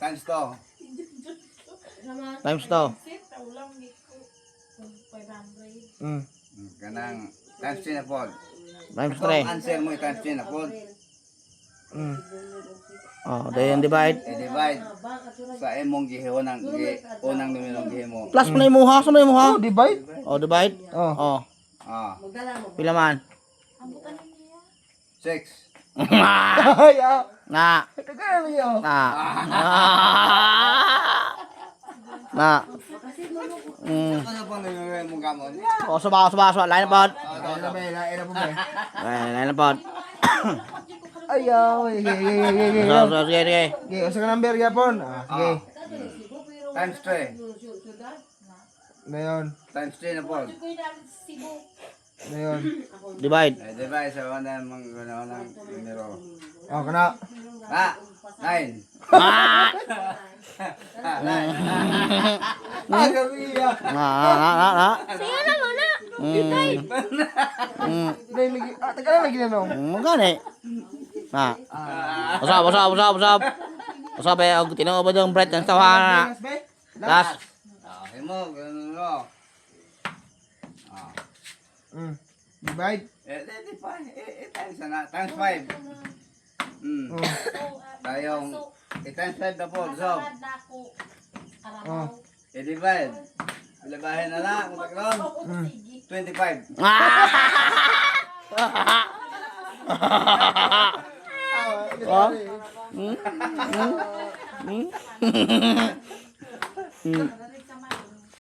Times to. Times to. Kanang times 10 na po. Times Kung 3. answer mo times 10 na po. Then divide. I-divide sa imong unang numerong gihimo. Plus mo na yung muha. Saan na yung muha? Divide? Divide. Pila man? 6. Ay, Na. Tagal niyo. Na. Na. Ano pang numerong mong gamon? Suba. Lain na pod. Ina Lain na pod. Ayaw. Sige. Okay, usa ka number yapon. Okay. Times 3. Ngayon. Times 3 na po. Ngayon. Divide. I-divide sa unang numero. Kana. 9. Agamiya. Na. Tagal lagi na no. Gani. Na. Usap. Usap og tinong ba dong bread ng tawahan na. Last. Himo, ganun no. Divide. Times na. Times 5. Tayong times 5 na po. So, i-divide. Labahin na lang. Kung tagron. 25.